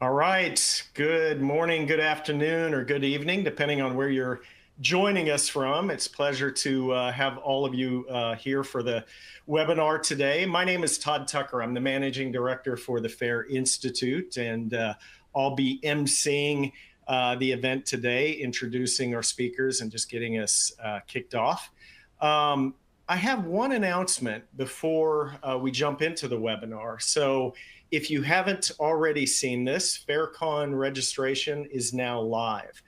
All right. Good morning, good afternoon, or good evening, depending on where you're joining us from. It's a pleasure to have all of you here for the webinar today. My name is Todd Tucker. I'm the Managing Director for the FAIR Institute, and I'll be emceeing the event today, introducing our speakers and just getting us kicked off. I have one announcement before we jump into the webinar. So if you haven't already seen this, FairCon registration is now live.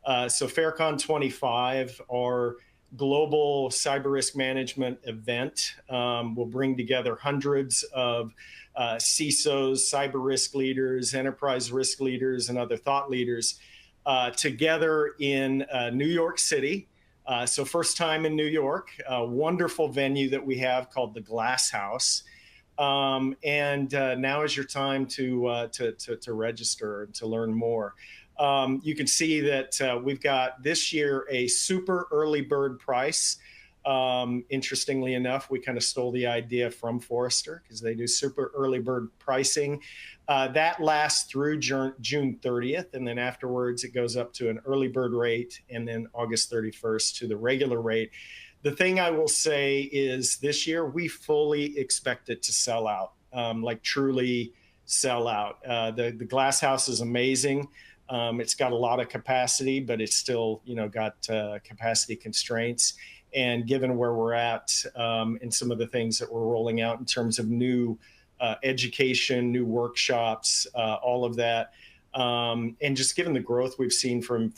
So FairCon 25, our global cyber risk management event, will bring together hundreds of CISOs, cyber risk leaders, enterprise risk leaders, and other thought leaders together in New York City. So first time in New York, a wonderful venue that we have called the Glass House. And now is your time to register and to learn more. You can see that we've got this year a super early bird price. Interestingly enough, we kind of stole the idea from Forrester because they do super early bird pricing. That lasts through June 30th, and then afterwards it goes up to an early bird rate, and then August 31st to the regular rate. The thing I will say is this year we fully expect it to sell out, like truly sell out. The Glass House is amazing. It's got a lot of capacity, but it's still, got capacity constraints. And given where we're at and some of the things that we're rolling out in terms of new education, new workshops, all of that, and just given the growth we've seen from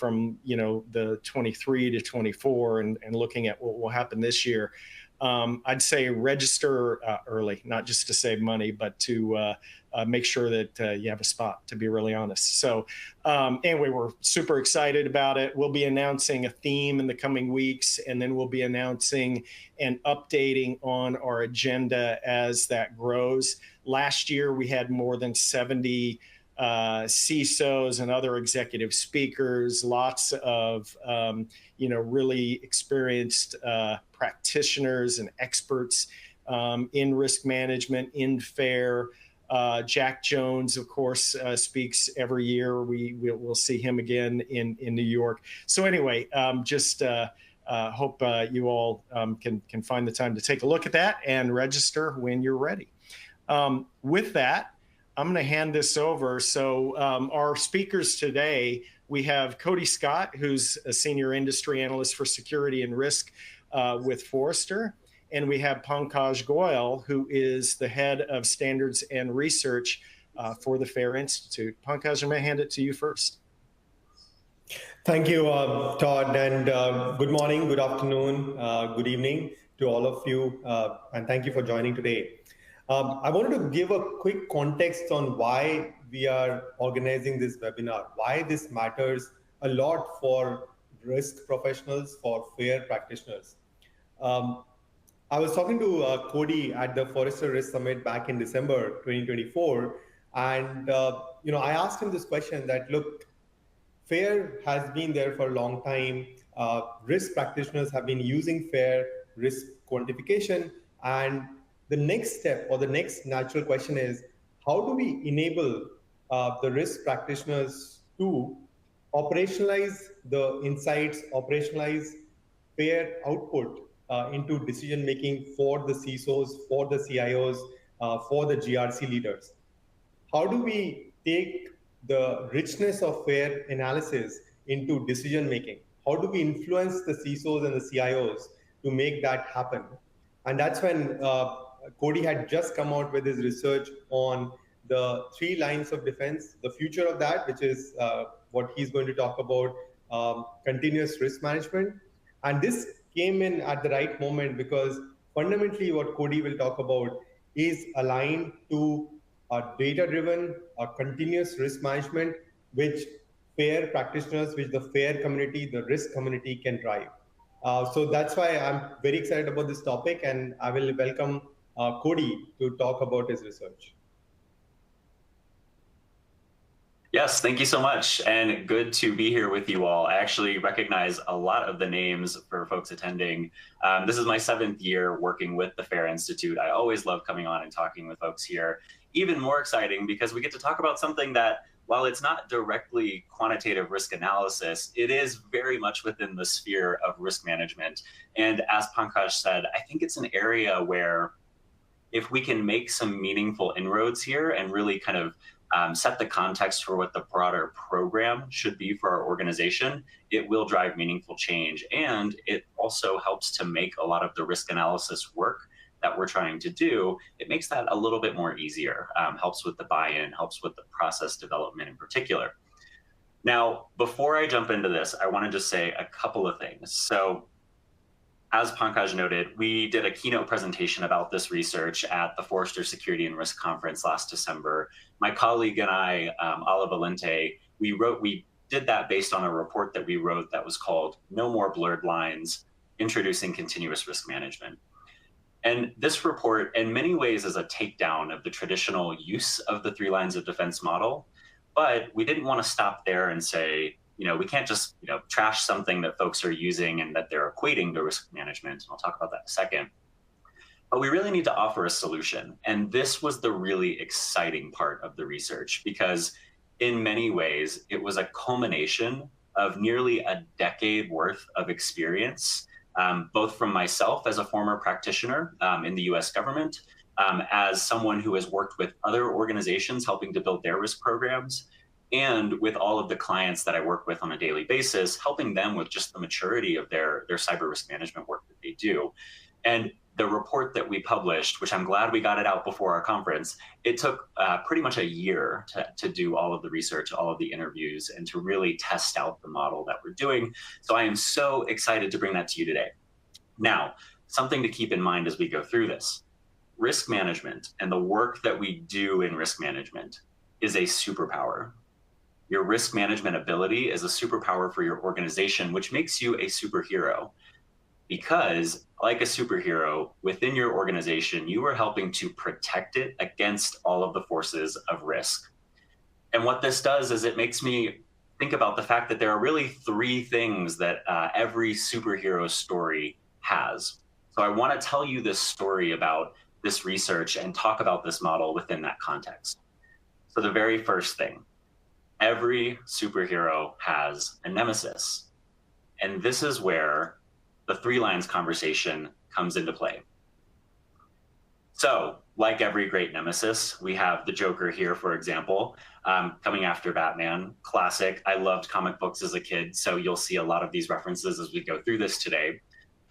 the 23 to 24 and looking at what will happen this year, I'd say register early, not just to save money, but to make sure that you have a spot, to be really honest. So anyway, we're super excited about it. We'll be announcing a theme in the coming weeks, and then we'll be announcing and updating on our agenda as that grows. Last year, we had more than 70 CISOs and other executive speakers, lots of really experienced practitioners and experts in risk management, in FAIR. Jack Jones, of course, speaks every year. We'll see him again in New York. So anyway, just hope you all can find the time to take a look at that and register when you're ready. With that, I'm going to hand this over. So our speakers today, we have Cody Scott, who's a senior industry analyst for security and risk with Forrester. And we have Pankaj Goyal, who is the head of standards and research for the FAIR Institute. Pankaj, I'm going to hand it to you first. Thank you, Todd, and good morning, good afternoon, good evening to all of you, and thank you for joining today. I wanted to give a quick context on why we are organizing this webinar, why this matters a lot for risk professionals, for FAIR practitioners. I was talking to Cody at the Forrester Risk Summit back in December 2024, and I asked him this question that, look, FAIR has been there for a long time. Risk practitioners have been using FAIR risk quantification, and the next step or the next natural question is, how do we enable the risk practitioners to operationalize the insights, operationalize FAIR output into decision-making for the CISOs, for the CIOs, for the GRC leaders? How do we take the richness of FAIR analysis into decision-making? How do we influence the CISOs and the CIOs to make that happen? And that's when Cody had just come out with his research on the 3 lines of defense, the future of that, which is what he's going to talk about, continuous risk management. And this came in at the right moment because fundamentally what Cody will talk about is aligned to a data-driven, continuous risk management, which FAIR practitioners, which the FAIR community, the risk community can drive. So that's why I'm very excited about this topic, and I will welcome Cody to talk about his research. Yes, thank you so much, and good to be here with you all. I actually recognize a lot of the names for folks attending. This is my 7th year working with the FAIR Institute. I always love coming on and talking with folks here. Even more exciting because we get to talk about something that while it's not directly quantitative risk analysis, it is very much within the sphere of risk management. And as Pankaj said, I think it's an area where if we can make some meaningful inroads here and really kind of set the context for what the broader program should be for our organization, it will drive meaningful change. And it also helps to make a lot of the risk analysis work that we're trying to do. It makes that a little bit more easier, helps with the buy-in, helps with the process development in particular. Now, before I jump into this, I want to just say a couple of things. So as Pankaj noted, we did a keynote presentation about this research at the Forrester Security and Risk Conference last December. My colleague and I, Ala Valente, we did that based on a report that we wrote that was called No More Blurred Lines, Introducing Continuous Risk Management. And this report, in many ways, is a takedown of the traditional use of the 3 lines of defense model. But we didn't want to stop there and say, we can't just trash something that folks are using and that they're equating to risk management. And I'll talk about that in a second. But we really need to offer a solution. And this was the really exciting part of the research, because in many ways, it was a culmination of nearly a decade worth of experience, both from myself as a former practitioner in the US government, as someone who has worked with other organizations helping to build their risk programs, and with all of the clients that I work with on a daily basis, helping them with just the maturity of their cyber risk management work that they do. And the report that we published, which I'm glad we got it out before our conference, it took pretty much a year to do all of the research, all of the interviews, and to really test out the model that we're doing. So I am so excited to bring that to you today. Now, something to keep in mind as we go through this. Risk management and the work that we do in risk management is a superpower. Your risk management ability is a superpower for your organization, which makes you a superhero. Because, like a superhero, within your organization, you are helping to protect it against all of the forces of risk. And what this does is it makes me think about the fact that there are really 3 things that every superhero story has. So I want to tell you this story about this research and talk about this model within that context. So the very first thing, every superhero has a nemesis. And this is where the 3 lines conversation comes into play. So, like every great nemesis, we have the Joker here, for example, coming after Batman. Classic. I loved comic books as a kid, so you'll see a lot of these references as we go through this today.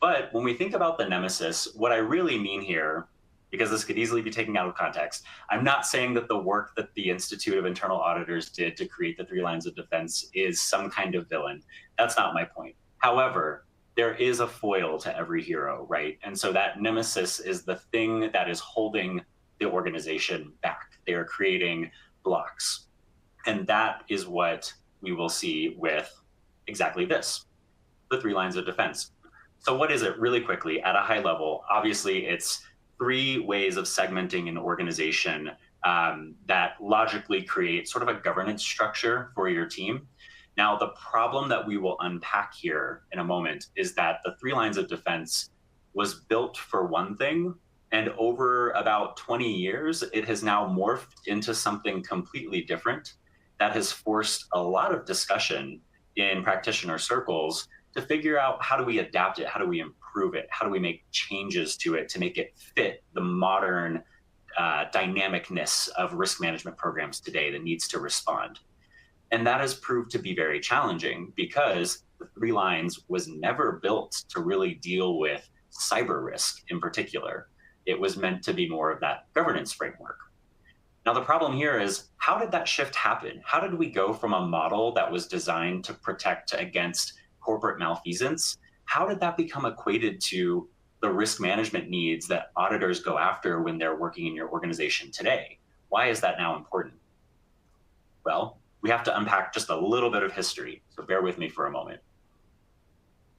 But when we think about the nemesis, what I really mean here, because this could easily be taken out of context, I'm not saying that the work that the Institute of Internal Auditors did to create the 3 lines of defense is some kind of villain. That's not my point. However, there is a foil to every hero, right? And so that nemesis is the thing that is holding the organization back. They are creating blocks. And that is what we will see with exactly this, the 3 lines of defense. So what is it really quickly at a high level? Obviously, it's 3 ways of segmenting an organization that logically create sort of a governance structure for your team. Now, the problem that we will unpack here in a moment is that the 3 lines of defense was built for one thing, and over about 20 years, it has now morphed into something completely different that has forced a lot of discussion in practitioner circles to figure out, how do we adapt it? How do we improve it? How do we make changes to it to make it fit the modern dynamicness of risk management programs today that needs to respond? And that has proved to be very challenging, because the 3 lines was never built to really deal with cyber risk in particular. It was meant to be more of that governance framework. Now, the problem here is, how did that shift happen? How did we go from a model that was designed to protect against corporate malfeasance? How did that become equated to the risk management needs that auditors go after when they're working in your organization today? Why is that now important? Well, we have to unpack just a little bit of history, so bear with me for a moment.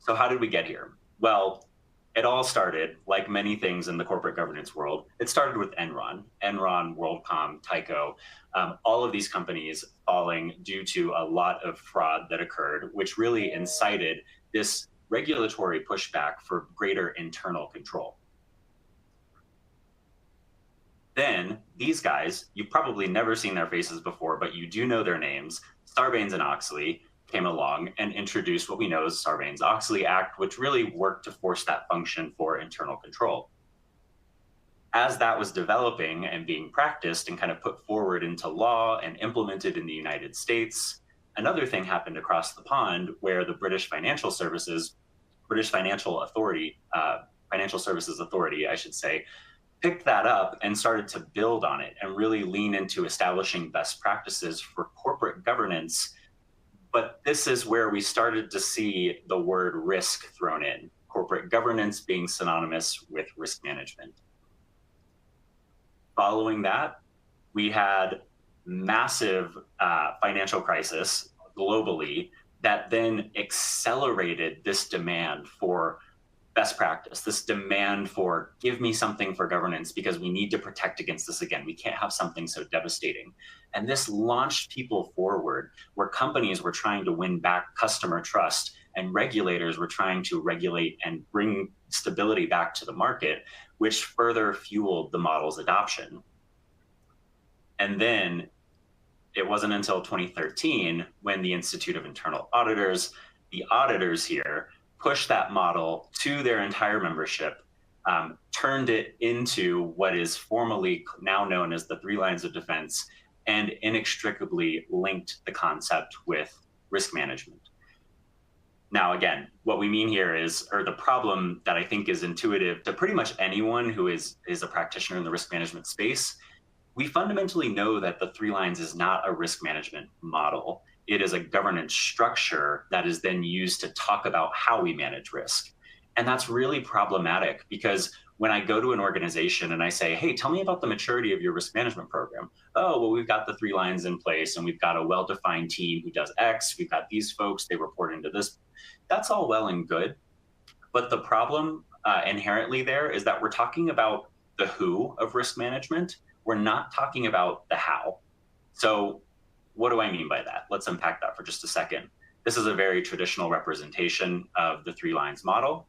So how did we get here? Well, it all started, like many things in the corporate governance world, it started with Enron, WorldCom, Tyco, all of these companies falling due to a lot of fraud that occurred, which really incited this regulatory pushback for greater internal control. Then these guys, you've probably never seen their faces before, but you do know their names. Sarbanes and Oxley came along and introduced what we know as Sarbanes-Oxley Act, which really worked to force that function for internal control. As that was developing and being practiced and kind of put forward into law and implemented in the United States, another thing happened across the pond where the British Financial Services Authority, I should say, picked that up and started to build on it and really lean into establishing best practices for corporate governance. But this is where we started to see the word risk thrown in, corporate governance being synonymous with risk management. Following that, we had massive financial crisis globally that then accelerated this demand for best practice, this demand for give me something for governance because we need to protect against this again. We can't have something so devastating. And this launched people forward where companies were trying to win back customer trust and regulators were trying to regulate and bring stability back to the market, which further fueled the model's adoption. And then it wasn't until 2013 when the Institute of Internal Auditors, the auditors here, pushed that model to their entire membership, turned it into what is formally now known as the 3 lines of defense, and inextricably linked the concept with risk management. Now, again, what we mean here is, or the problem that I think is intuitive to pretty much anyone who is a practitioner in the risk management space, we fundamentally know that the 3 lines is not a risk management model. It is a governance structure that is then used to talk about how we manage risk. And that's really problematic because when I go to an organization and I say, hey, tell me about the maturity of your risk management program. Oh, well, we've got the 3 lines in place and we've got a well-defined team who does X. We've got these folks, they report into this. That's all well and good. But the problem inherently there is that we're talking about the who of risk management. We're not talking about the how. So what do I mean by that? Let's unpack that for just a second. This is a very traditional representation of the 3 lines model.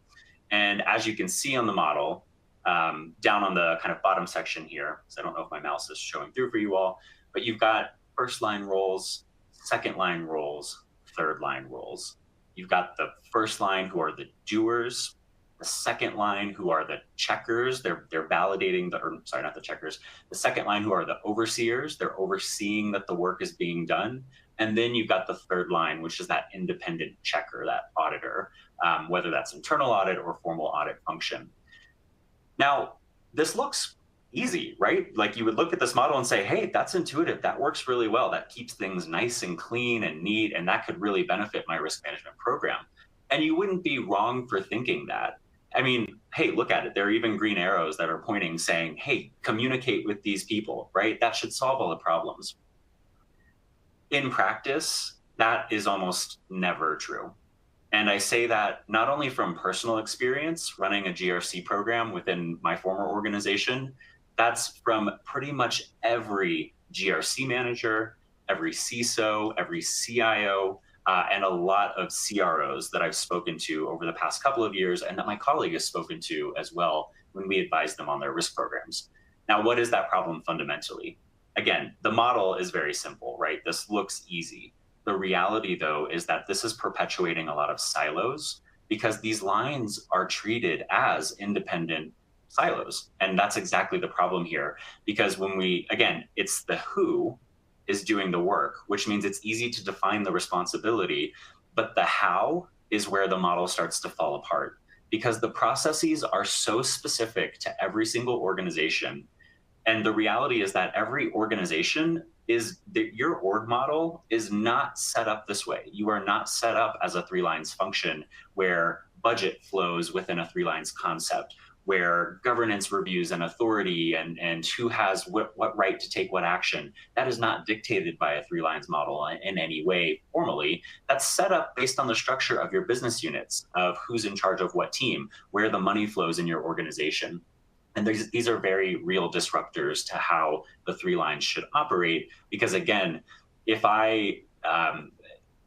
And as you can see on the model, down on the kind of bottom section here, so I don't know if my mouse is showing through for you all, but you've got 1st line roles, 2nd line roles, 3rd line roles. You've got the 1st line who are the doers, the 2nd line who are the checkers, they're validating not the checkers, the 2nd line who are the overseers, they're overseeing that the work is being done. And then you've got the 3rd line, which is that independent checker, that auditor, whether that's internal audit or formal audit function. Now, this looks easy, right? Like you would look at this model and say, hey, that's intuitive. That works really well. That keeps things nice and clean and neat. And that could really benefit my risk management program. And you wouldn't be wrong for thinking that. I mean, hey, look at it. There are even green arrows that are pointing saying, hey, communicate with these people, right? That should solve all the problems. In practice, that is almost never true. And I say that not only from personal experience running a GRC program within my former organization, that's from pretty much every GRC manager, every CISO, every CIO, and a lot of CROs that I've spoken to over the past couple of years and that my colleague has spoken to as well when we advise them on their risk programs. Now, what is that problem fundamentally? Again, the model is very simple, right? This looks easy. The reality, though, is that this is perpetuating a lot of silos because these lines are treated as independent silos. And that's exactly the problem here. Because when again, it's the who is doing the work, which means it's easy to define the responsibility, but the how is where the model starts to fall apart because the processes are so specific to every single organization. And the reality is that every organization your org model is not set up this way. You are not set up as a 3 lines function where budget flows within a 3 lines concept, where governance reviews and authority and who has what right to take what action. That is not dictated by a 3 lines model in any way formally. That's set up based on the structure of your business units, of who's in charge of what team, where the money flows in your organization. And these are very real disruptors to how the 3 lines should operate. Because again, if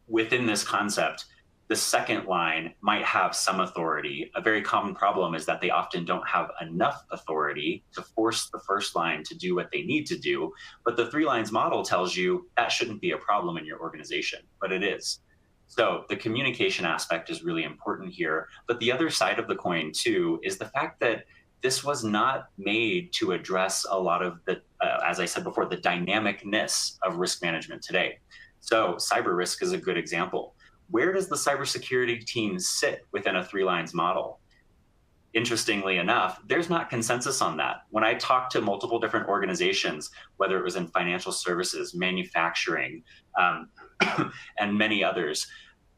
within this concept, The second line might have some authority. A very common problem is that they often don't have enough authority to force the first line to do what they need to do. But the 3 lines model tells you that shouldn't be a problem in your organization, but it is. So the communication aspect is really important here. But the other side of the coin, too, is the fact that this was not made to address a lot of the, as I said before, the dynamicness of risk management today. So cyber risk is a good example. Where does the cybersecurity team sit within a 3 lines model? Interestingly enough, there's not consensus on that. When I talked to multiple different organizations, whether it was in financial services, manufacturing, and many others,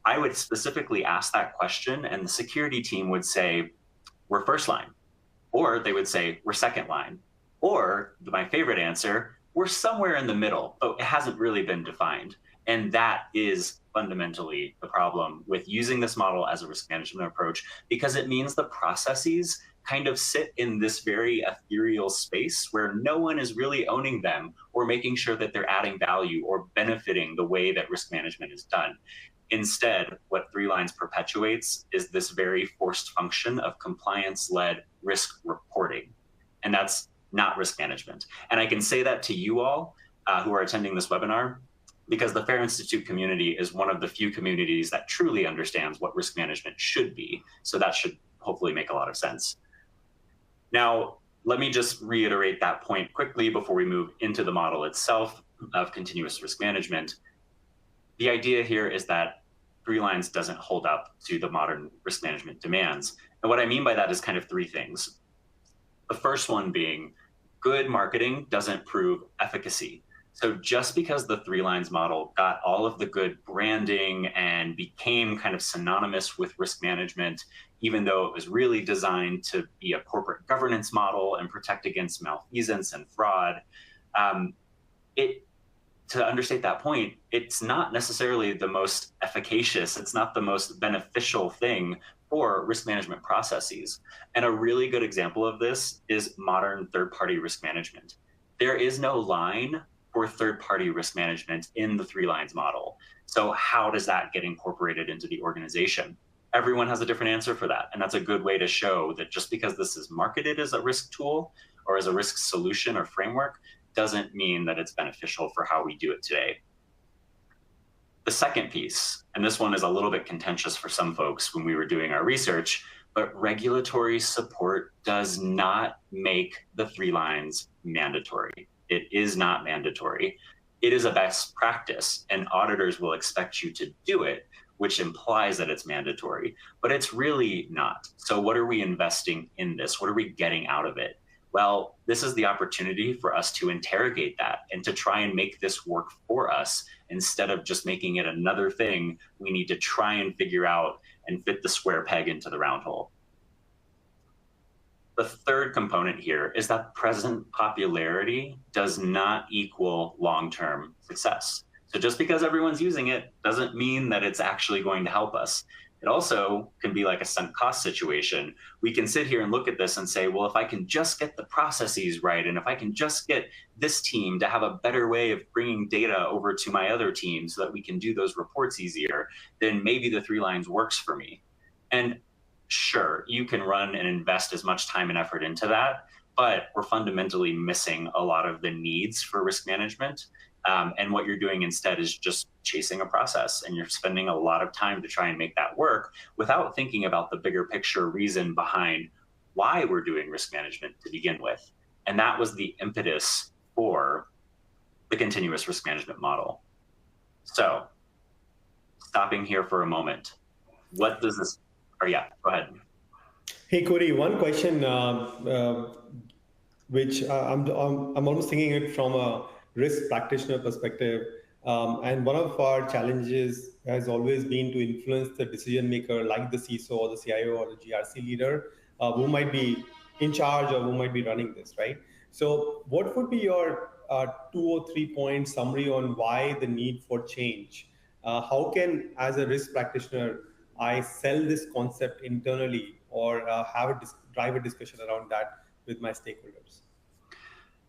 I would specifically ask that question, and the security team would say, we're first line. Or they would say, we're second line. Or my favorite answer, we're somewhere in the middle, but it hasn't really been defined. And that is fundamentally the problem with using this model as a risk management approach, because it means the processes kind of sit in this very ethereal space where no one is really owning them or making sure that they're adding value or benefiting the way that risk management is done. Instead, what 3 lines perpetuates is this very forced function of compliance-led risk reporting. And that's not risk management. And I can say that to you all who are attending this webinar, because the FAIR Institute community is one of the few communities that truly understands what risk management should be. So that should hopefully make a lot of sense. Now, let me just reiterate that point quickly before we move into the model itself of continuous risk management. The idea here is that 3 lines doesn't hold up to the modern risk management demands. And what I mean by that is kind of 3 things. The first one being good marketing doesn't prove efficacy. So just because the 3 lines model got all of the good branding and became kind of synonymous with risk management, even though it was really designed to be a corporate governance model and protect against malfeasance and fraud, to understate that point, it's not necessarily the most efficacious, it's not the most beneficial thing for risk management processes. And a really good example of this is modern third-party risk management. There is no line for third-party risk management in the 3 lines model. So how does that get incorporated into the organization? Everyone has a different answer for that. And that's a good way to show that just because this is marketed as a risk tool or as a risk solution or framework doesn't mean that it's beneficial for how we do it today. The second piece, and this one is a little bit contentious for some folks when we were doing our research, but regulatory support does not make the 3 lines mandatory. It is not mandatory. It is a best practice, and auditors will expect you to do it, which implies that it's mandatory, but it's really not. So what are we investing in this? What are we getting out of it? Well, this is the opportunity for us to interrogate that and to try and make this work for us instead of just making it another thing we need to try and figure out and fit the square peg into the round hole. The third component here is that present popularity does not equal long-term success. So just because everyone's using it doesn't mean that it's actually going to help us. It also can be like a sunk cost situation. We can sit here and look at this and say, well, if I can just get the processes right, and if I can just get this team to have a better way of bringing data over to my other team so that we can do those reports easier, then maybe the 3 lines works for me. And sure, you can run and invest as much time and effort into that, but we're fundamentally missing a lot of the needs for risk management. And what you're doing instead is just chasing a process, and you're spending a lot of time to try and make that work without thinking about the bigger picture reason behind why we're doing risk management to begin with. And that was the impetus for the continuous risk management model. So stopping here for a moment, what does this, or yeah, go ahead. Hey, Corey, one question, which I'm almost thinking it from a risk practitioner perspective. And one of our challenges has always been to influence the decision maker like the CISO or the CIO or the GRC leader who might be in charge or who might be running this, right? So what would be your 2 or 3 point summary on why the need for change? How can, as a risk practitioner, I sell this concept internally or drive a discussion around that with my stakeholders?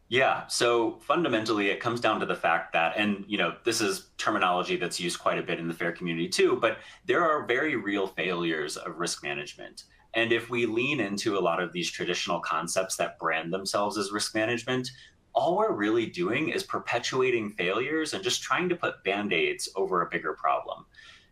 Yeah, so fundamentally, it comes down to the fact that, and this is terminology that's used quite a bit in the FAIR community too, but there are very real failures of risk management. And if we lean into a lot of these traditional concepts that brand themselves as risk management, all we're really doing is perpetuating failures and just trying to put band-aids over a bigger problem.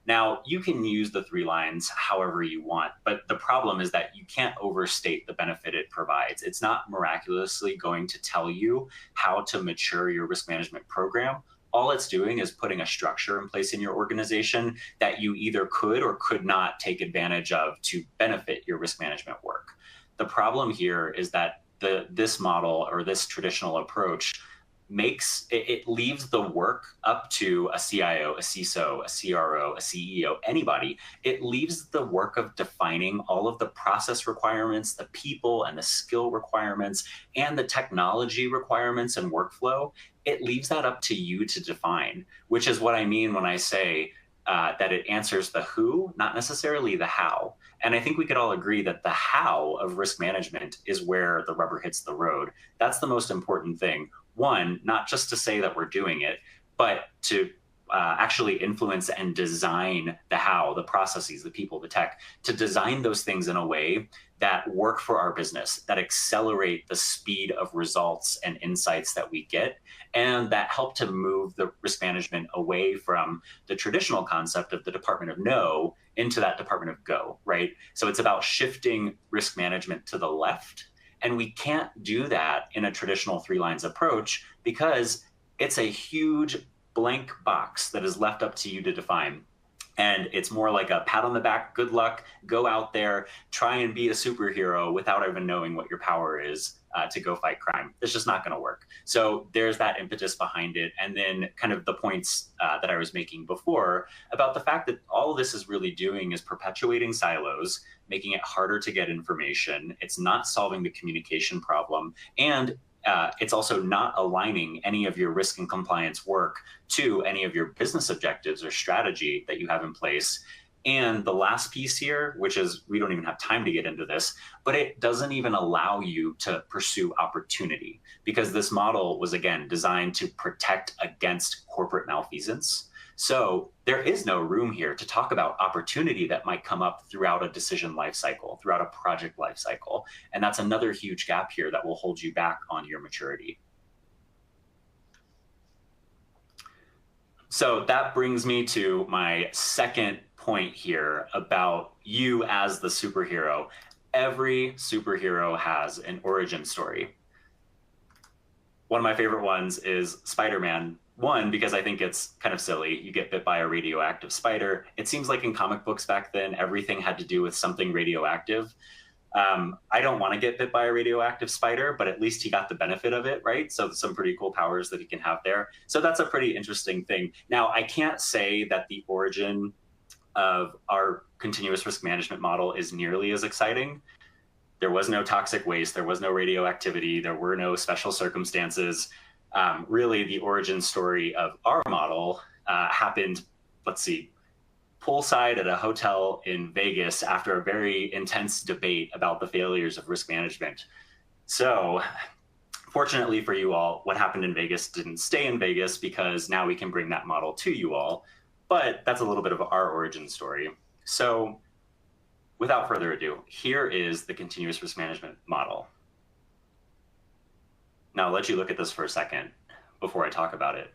Now, you can use the 3 lines however you want, but the problem is that you can't overstate the benefit it provides. It's not miraculously going to tell you how to mature your risk management program. All it's doing is putting a structure in place in your organization that you either could or could not take advantage of to benefit your risk management work. The problem here is that this model or this traditional approach it leaves the work up to a CIO, a CISO, a CRO, a CEO, anybody. It leaves the work of defining all of the process requirements, the people and the skill requirements, and the technology requirements and workflow. It leaves that up to you to define, which is what I mean when I say that it answers the who, not necessarily the how. And I think we could all agree that the how of risk management is where the rubber hits the road. That's the most important thing. One, not just to say that we're doing it, but to actually influence and design the how, the processes, the people, the tech, to design those things in a way that work for our business, that accelerate the speed of results and insights that we get, and that help to move the risk management away from the traditional concept of the Department of No into that Department of Go, right? So it's about shifting risk management to the left. And we can't do that in a traditional 3 lines approach because it's a huge blank box that is left up to you to define. And it's more like a pat on the back, good luck, go out there, try and be a superhero without even knowing what your power is to go fight crime. It's just not going to work. So there's that impetus behind it. And then kind of the points that I was making before about the fact that all of this is really doing is perpetuating silos, making it harder to get information. It's not solving the communication problem. And it's also not aligning any of your risk and compliance work to any of your business objectives or strategy that you have in place. And the last piece here, which is we don't even have time to get into this, but it doesn't even allow you to pursue opportunity because this model was, again, designed to protect against corporate malfeasance. So there is no room here to talk about opportunity that might come up throughout a decision lifecycle, throughout a project lifecycle. And that's another huge gap here that will hold you back on your maturity. So that brings me to my second point here about you as the superhero. Every superhero has an origin story. One of my favorite ones is Spider-Man. One, because I think it's kind of silly. You get bit by a radioactive spider. It seems like in comic books back then, everything had to do with something radioactive. I don't want to get bit by a radioactive spider, but at least he got the benefit of it, right? So some pretty cool powers that he can have there. So that's a pretty interesting thing. Now, I can't say that the origin of our continuous risk management model is nearly as exciting. There was no toxic waste. There was no radioactivity. There were no special circumstances. Really, the origin story of our model happened, let's see, poolside at a hotel in Vegas after a very intense debate about the failures of risk management. So fortunately for you all, what happened in Vegas didn't stay in Vegas because now we can bring that model to you all. But that's a little bit of our origin story. So without further ado, here is the continuous risk management model. Now, I'll let you look at this for a second before I talk about it.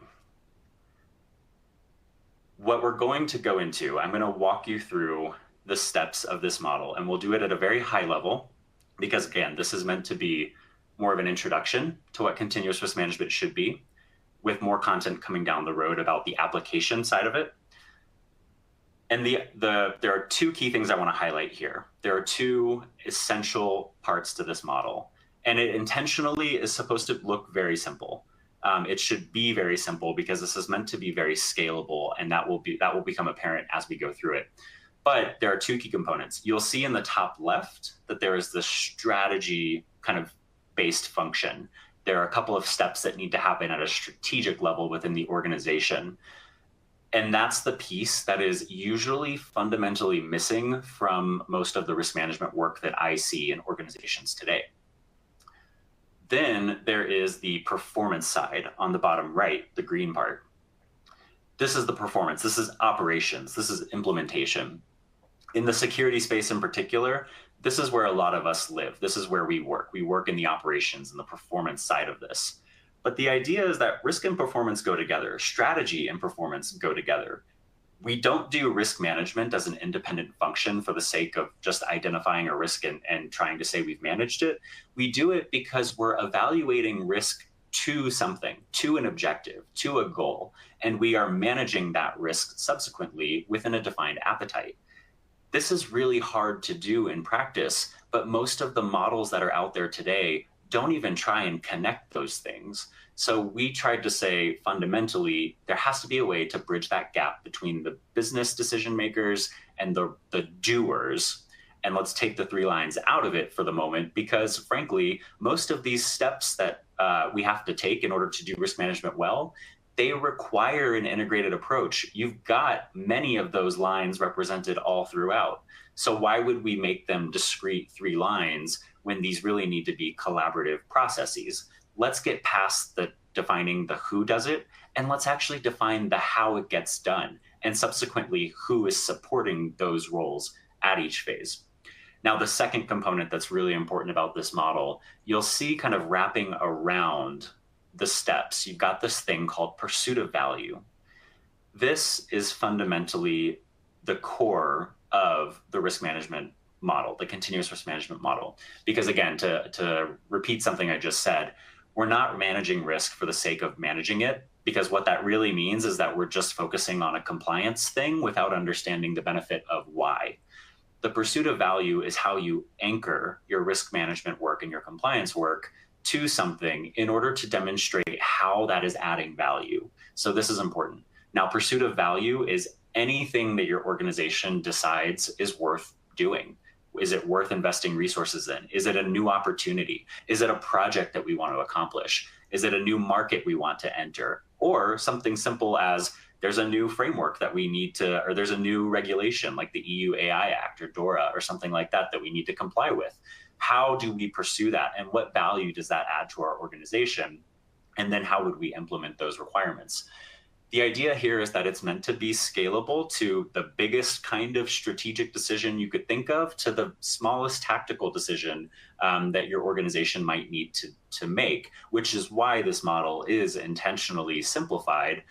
What we're going to go into, I'm going to walk you through the steps of this model, and we'll do it at a very high level because, again, this is meant to be more of an introduction to what continuous risk management should be, with more content coming down the road about the application side of it. And there are two key things I want to highlight here. There are two essential parts to this model, and it intentionally is supposed to look very simple. It should be very simple because this is meant to be very scalable, and that will become apparent as we go through it. But there are two key components. You'll see in the top left that there is this strategy kind of based function. There are a couple of steps that need to happen at a strategic level within the organization. And that's the piece that is usually fundamentally missing from most of the risk management work that I see in organizations today. Then there is the performance side on the bottom right, the green part. This is the performance. This is operations. This is implementation. In the security space in particular, this is where a lot of us live. This is where we work. We work in the operations and the performance side of this. But the idea is that risk and performance go together. Strategy and performance go together. We don't do risk management as an independent function for the sake of just identifying a risk and trying to say we've managed it. We do it because we're evaluating risk to something, to an objective, to a goal, and we are managing that risk subsequently within a defined appetite. This is really hard to do in practice, but most of the models that are out there today don't even try and connect those things. So we tried to say, fundamentally, there has to be a way to bridge that gap between the business decision makers and the doers. And let's take the 3 lines out of it for the moment, because frankly, most of these steps that we have to take in order to do risk management well, they require an integrated approach. You've got many of those lines represented all throughout. So why would we make them discrete 3 lines when these really need to be collaborative processes? Let's get past the defining the who does it, and let's actually define the how it gets done, and subsequently who is supporting those roles at each phase. Now, the second component that's really important about this model, you'll see kind of wrapping around the steps, you've got this thing called pursuit of value. This is fundamentally the core of the risk management model, the continuous risk management model. Because again, to repeat something I just said, we're not managing risk for the sake of managing it, because what that really means is that we're just focusing on a compliance thing without understanding the benefit of why. The pursuit of value is how you anchor your risk management work and your compliance work to something in order to demonstrate how that is adding value. So this is important. Now, pursuit of value is anything that your organization decides is worth doing. Is it worth investing resources in? Is it a new opportunity? Is it a project that we want to accomplish? Is it a new market we want to enter? Or something simple as there's a new framework that we need to, or there's a new regulation like the EU AI Act or DORA or something like that that we need to comply with. How do we pursue that? And what value does that add to our organization? And then how would we implement those requirements? The idea here is that it's meant to be scalable to the biggest kind of strategic decision you could think of to the smallest tactical decision that your organization might need to make, which is why this model is intentionally simplified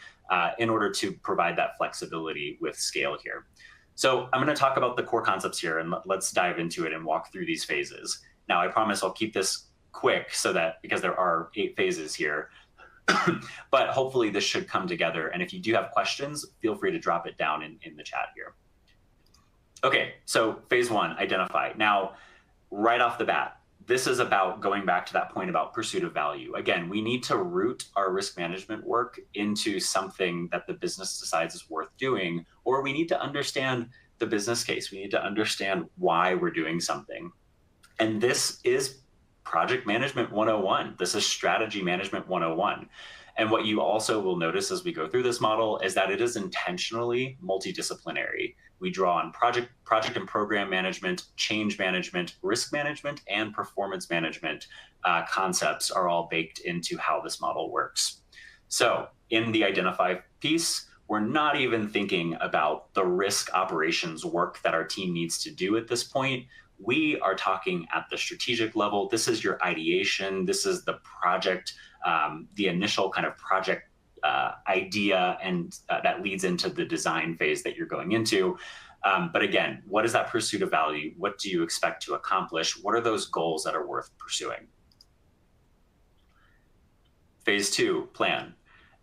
in order to provide that flexibility with scale here. So I'm going to talk about the core concepts here, and let's dive into it and walk through these phases. Now, I promise I'll keep this quick so that, because there are 8 phases here, but hopefully this should come together. And if you do have questions, feel free to drop it down in the chat here. Okay, so phase 1, identify. Now, right off the bat, this is about going back to that point about pursuit of value. Again, we need to root our risk management work into something that the business decides is worth doing, or we need to understand the business case. We need to understand why we're doing something. And this is project management 101. This is strategy management 101. And what you also will notice as we go through this model is that it is intentionally multidisciplinary. We draw on project and program management, change management, risk management, and performance management concepts are all baked into how this model works. So in the identify piece, we're not even thinking about the risk operations work that our team needs to do at this point. We are talking at the strategic level. This is your ideation. This is the project, the initial kind of project idea, and that leads into the design phase that you're going into. But again, what is that pursuit of value? What do you expect to accomplish? What are those goals that are worth pursuing? Phase 2, plan.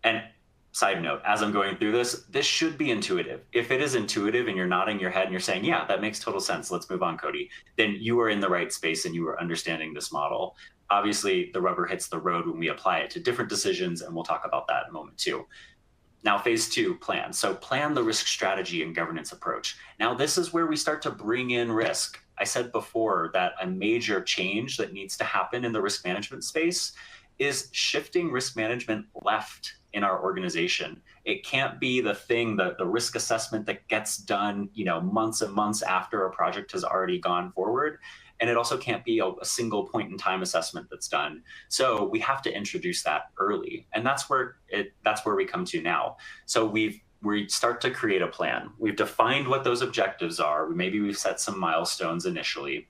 And side note, as I'm going through this should be intuitive. If it is intuitive and you're nodding your head and you're saying, yeah, that makes total sense, let's move on, Cody, then you are in the right space and you are understanding this model. Obviously, the rubber hits the road when we apply it to different decisions, and we'll talk about that in a moment too. Now, phase 2, plan. So plan the risk strategy and governance approach. Now, this is where we start to bring in risk. I said before that a major change that needs to happen in the risk management space is shifting risk management left in our organization. It can't be the thing that the risk assessment that gets done, months and months after a project has already gone forward. And it also can't be a single point in time assessment that's done. So we have to introduce that early. And that's where we come to now. So we start to create a plan. We've defined what those objectives are. Maybe we've set some milestones initially.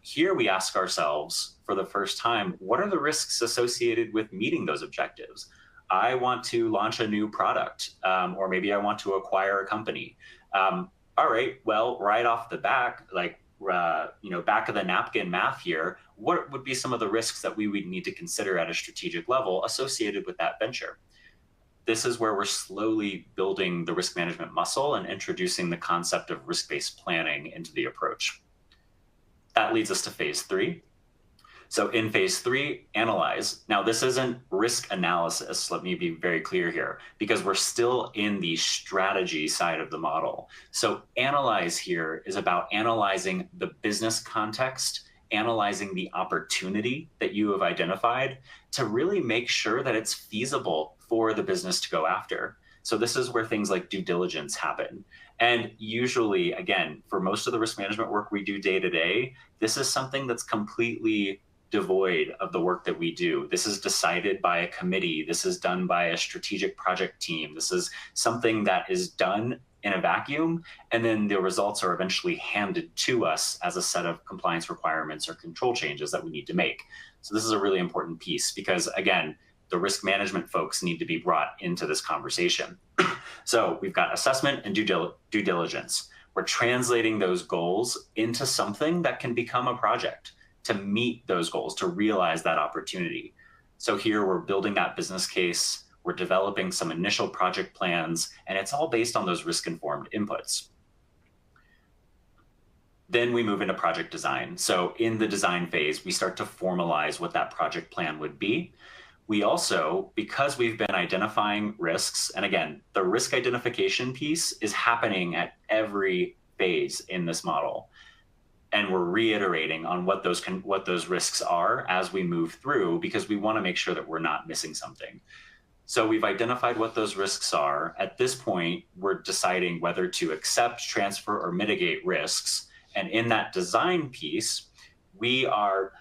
Here we ask ourselves for the first time, what are the risks associated with meeting those objectives? I want to launch a new product, or maybe I want to acquire a company. All right, well, right off the back, back of the napkin math here, what would be some of the risks that we would need to consider at a strategic level associated with that venture? This is where we're slowly building the risk management muscle and introducing the concept of risk-based planning into the approach. That leads us to phase 3. So in phase 3, analyze. Now, this isn't risk analysis. Let me be very clear here, because we're still in the strategy side of the model. So analyze here is about analyzing the business context, analyzing the opportunity that you have identified to really make sure that it's feasible for the business to go after. So this is where things like due diligence happen. And usually, again, for most of the risk management work we do day to day, this is something that's completely devoid of the work that we do. This is decided by a committee. This is done by a strategic project team. This is something that is done in a vacuum, and then the results are eventually handed to us as a set of compliance requirements or control changes that we need to make. So this is a really important piece because, again, the risk management folks need to be brought into this conversation. So we've got assessment and due diligence. We're translating those goals into something that can become a project to meet those goals, to realize that opportunity. So here we're building that business case, we're developing some initial project plans, and it's all based on those risk-informed inputs. Then we move into project design. So in the design phase, we start to formalize what that project plan would be. We also, because we've been identifying risks, and again, the risk identification piece is happening at every phase in this model. And we're reiterating on what those risks are as we move through, because we want to make sure that we're not missing something. So we've identified what those risks are. At this point, we're deciding whether to accept, transfer, or mitigate risks. And in that design piece, we are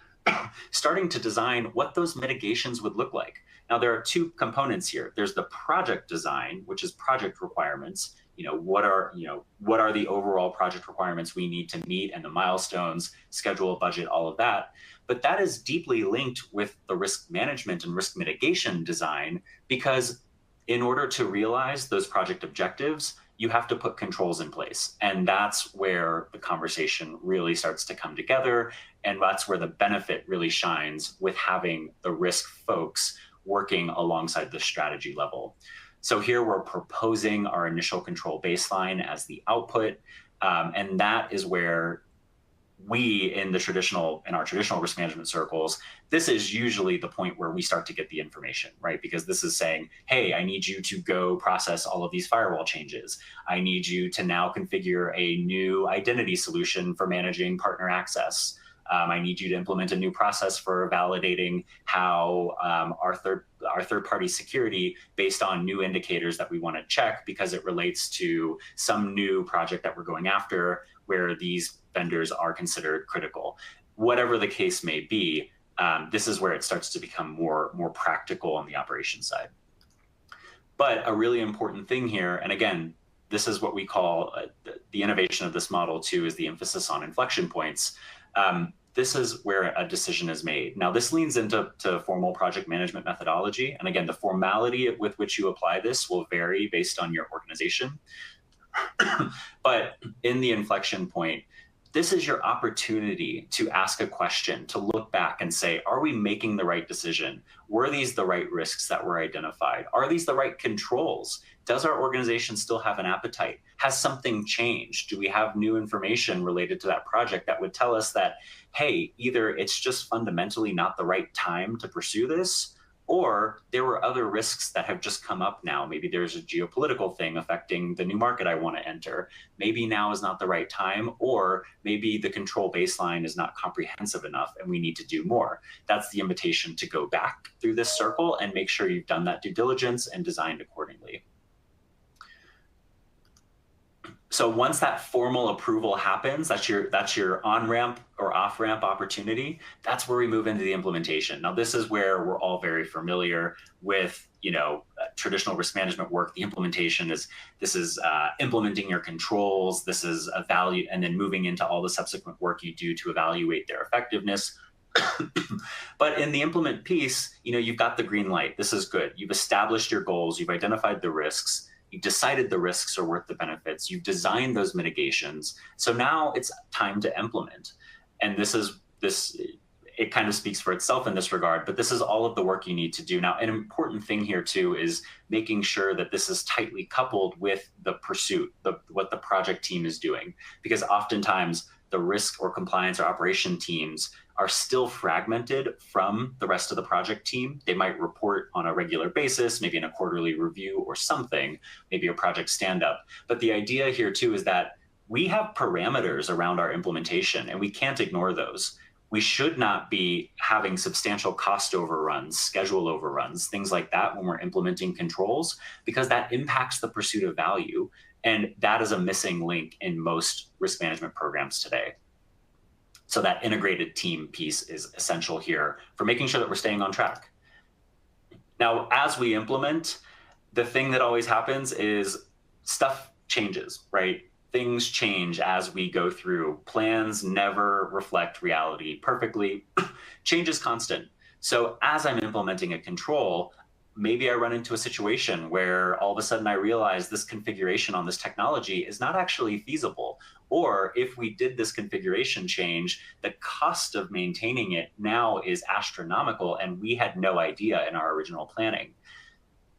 starting to design what those mitigations would look like. Now, there are two components here. There's the project design, which is project requirements. What are the overall project requirements we need to meet, and the milestones, schedule, budget, all of that. But that is deeply linked with the risk management and risk mitigation design, because in order to realize those project objectives, you have to put controls in place. And that's where the conversation really starts to come together. And that's where the benefit really shines with having the risk folks working alongside the strategy level. So here we're proposing our initial control baseline as the output. And that is where we, in our traditional risk management circles, this is usually the point where we start to get the information, right? Because this is saying, hey, I need you to go process all of these firewall changes. I need you to now configure a new identity solution for managing partner access. I need you to implement a new process for validating how our third-party security based on new indicators that we want to check because it relates to some new project that we're going after where these vendors are considered critical. Whatever the case may be, this is where it starts to become more practical on the operations side. But a really important thing here, and again, this is what we call the innovation of this model too, is the emphasis on inflection points. This is where a decision is made. Now, this leans into formal project management methodology. And again, the formality with which you apply this will vary based on your organization. But in the inflection point, this is your opportunity to ask a question, to look back and say, are we making the right decision? Were these the right risks that were identified? Are these the right controls? Does our organization still have an appetite? Has something changed? Do we have new information related to that project that would tell us that, hey, either it's just fundamentally not the right time to pursue this, Or there were other risks that have just come up now. Maybe there's a geopolitical thing affecting the new market I want to enter. Maybe now is not the right time, or maybe the control baseline is not comprehensive enough and we need to do more. That's the invitation to go back through this circle and make sure you've done that due diligence and designed accordingly. So once that formal approval happens, that's your on-ramp or off-ramp opportunity, that's where we move into the implementation. Now, this is where we're all very familiar with, traditional risk management work. The implementation is implementing your controls. This is and then moving into all the subsequent work you do to evaluate their effectiveness. But in the implement piece, you've got the green light. This is good. You've established your goals. You've identified the risks. You've decided the risks are worth the benefits. You've designed those mitigations. So now it's time to implement. And it kind of speaks for itself in this regard, but this is all of the work you need to do. Now, an important thing here too is making sure that this is tightly coupled with the pursuit, what the project team is doing, because oftentimes the risk or compliance or operation teams are still fragmented from the rest of the project team. They might report on a regular basis, maybe in a quarterly review or something, maybe a project stand-up. But the idea here too is that we have parameters around our implementation and we can't ignore those. We should not be having substantial cost overruns, schedule overruns, things like that when we're implementing controls, because that impacts the pursuit of value. And that is a missing link in most risk management programs today. So that integrated team piece is essential here for making sure that we're staying on track. Now, as we implement, the thing that always happens is stuff changes, right? Things change as we go through. Plans never reflect reality perfectly. Change is constant. So as I'm implementing a control, maybe I run into a situation where all of a sudden I realize this configuration on this technology is not actually feasible. Or if we did this configuration change, the cost of maintaining it now is astronomical and we had no idea in our original planning.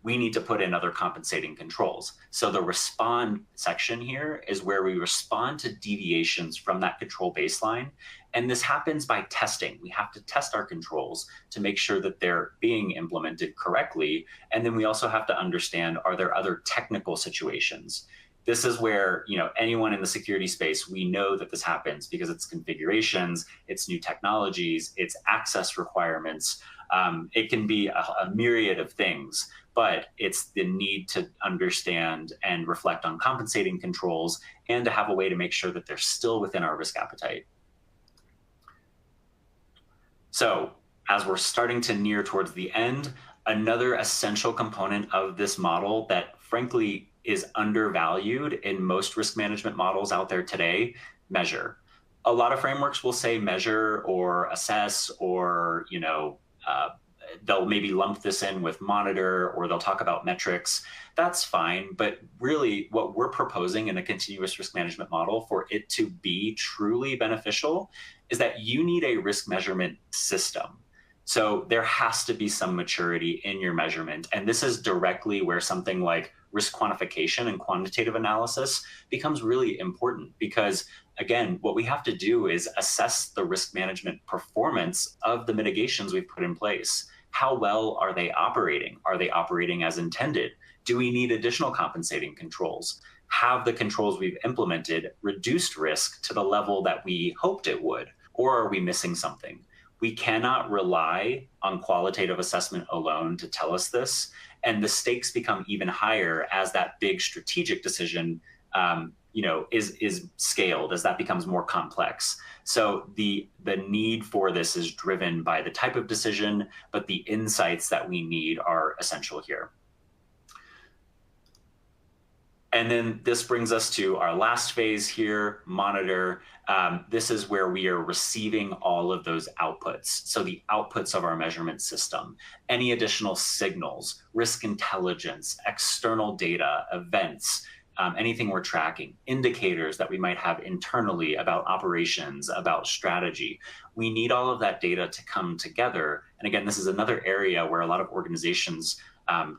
We need to put in other compensating controls. So the respond section here is where we respond to deviations from that control baseline. And this happens by testing. We have to test our controls to make sure that they're being implemented correctly. And then we also have to understand, are there other technical situations? This is where, anyone in the security space, we know that this happens because it's configurations, it's new technologies, it's access requirements. It can be a myriad of things, but it's the need to understand and reflect on compensating controls and to have a way to make sure that they're still within our risk appetite. So as we're starting to near towards the end, another essential component of this model that frankly is undervalued in most risk management models out there today, measure. A lot of frameworks will say measure or assess or, they'll maybe lump this in with monitor or they'll talk about metrics. That's fine. But really what we're proposing in a continuous risk management model for it to be truly beneficial is that you need a risk measurement system. So there has to be some maturity in your measurement. And this is directly where something like risk quantification and quantitative analysis becomes really important because, again, what we have to do is assess the risk management performance of the mitigations we've put in place. How well are they operating? Are they operating as intended? Do we need additional compensating controls? Have the controls we've implemented reduced risk to the level that we hoped it would? Or are we missing something? We cannot rely on qualitative assessment alone to tell us this. And the stakes become even higher as that big strategic decision is scaled, as that becomes more complex. So the need for this is driven by the type of decision, but the insights that we need are essential here. And then this brings us to our last phase here, monitor. This is where we are receiving all of those outputs. So the outputs of our measurement system, any additional signals, risk intelligence, external data, events, anything we're tracking, indicators that we might have internally about operations, about strategy. We need all of that data to come together. And again, this is another area where a lot of organizations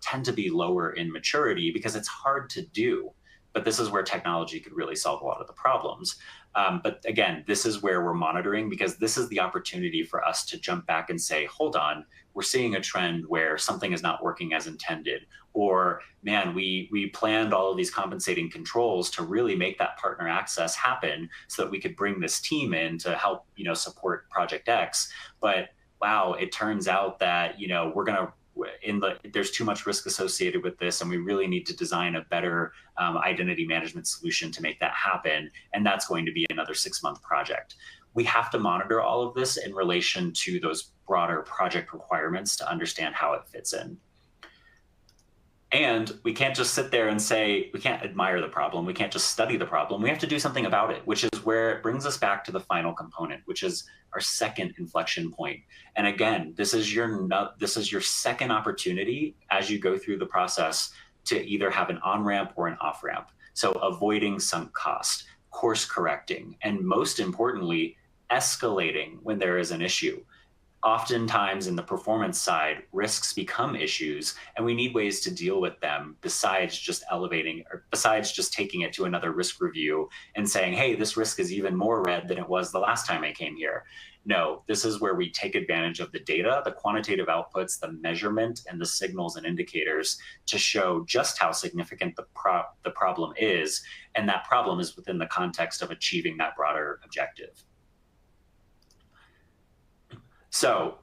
tend to be lower in maturity because it's hard to do. but this is where technology could really solve a lot of the problems. But again, this is where we're monitoring, because this is the opportunity for us to jump back and say, hold on, we're seeing a trend where something is not working as intended, or man, we planned all of these compensating controls to really make that partner access happen so that we could bring this team in to help, support Project X. But wow, it turns out that, there's too much risk associated with this, and we really need to design a better identity management solution to make that happen. And that's going to be another 6-month project. We have to monitor all of this in relation to those broader project requirements to understand how it fits in. And we can't just sit there and say, we can't admire the problem. We can't just study the problem. We have to do something about it, which is where it brings us back to the final component, which is our second inflection point. And again, this is your second opportunity as you go through the process to either have an on-ramp or an off-ramp. So avoiding sunk cost, course correcting, and most importantly, escalating when there is an issue. Oftentimes in the performance side, risks become issues, and we need ways to deal with them besides just taking it to another risk review and saying, hey, this risk is even more red than it was the last time I came here. No, this is where we take advantage of the data, the quantitative outputs, the measurement, and the signals and indicators to show just how significant the problem is, and that problem is within the context of achieving that broader objective. So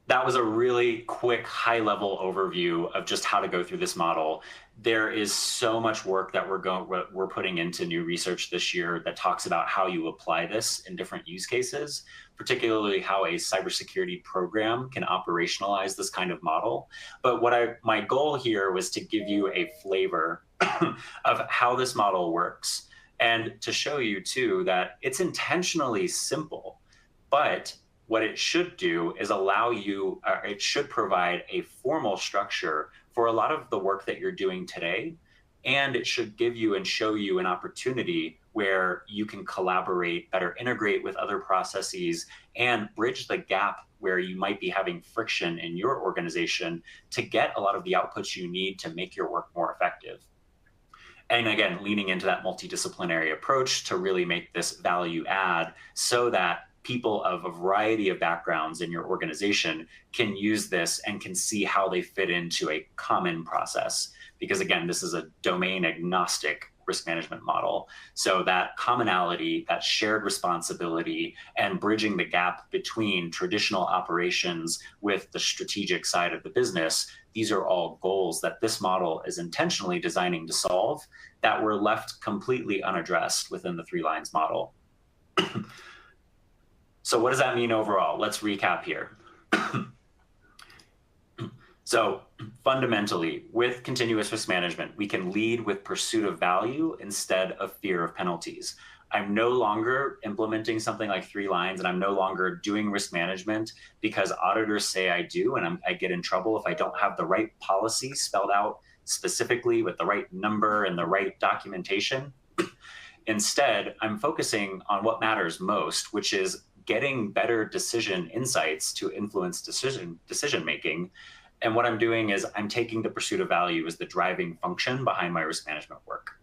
that was a really quick, high-level overview of just how to go through this model. There is so much work that we're putting into new research this year that talks about how you apply this in different use cases, particularly how a cybersecurity program can operationalize this kind of model. But my goal here was to give you a flavor of how this model works, and to show you too that it's intentionally simple, but what it should do is it should provide a formal structure for a lot of the work that you're doing today. And it should give you and show you an opportunity where you can collaborate, better integrate with other processes, and bridge the gap where you might be having friction in your organization to get a lot of the outputs you need to make your work more effective. And again, leaning into that multidisciplinary approach to really make this value add so that people of a variety of backgrounds in your organization can use this and can see how they fit into a common process. Because again, this is a domain agnostic risk management model. So that commonality, that shared responsibility, and bridging the gap between traditional operations with the strategic side of the business, these are all goals that this model is intentionally designing to solve that were left completely unaddressed within the 3 lines model. So what does that mean overall? Let's recap here. So fundamentally, with continuous risk management, we can lead with pursuit of value instead of fear of penalties. I'm no longer implementing something like 3 lines, and I'm no longer doing risk management because auditors say I do, and I get in trouble if I don't have the right policy spelled out specifically with the right number and the right documentation. Instead, I'm focusing on what matters most, which is getting better decision insights to influence decision making. And what I'm doing is I'm taking the pursuit of value as the driving function behind my risk management work.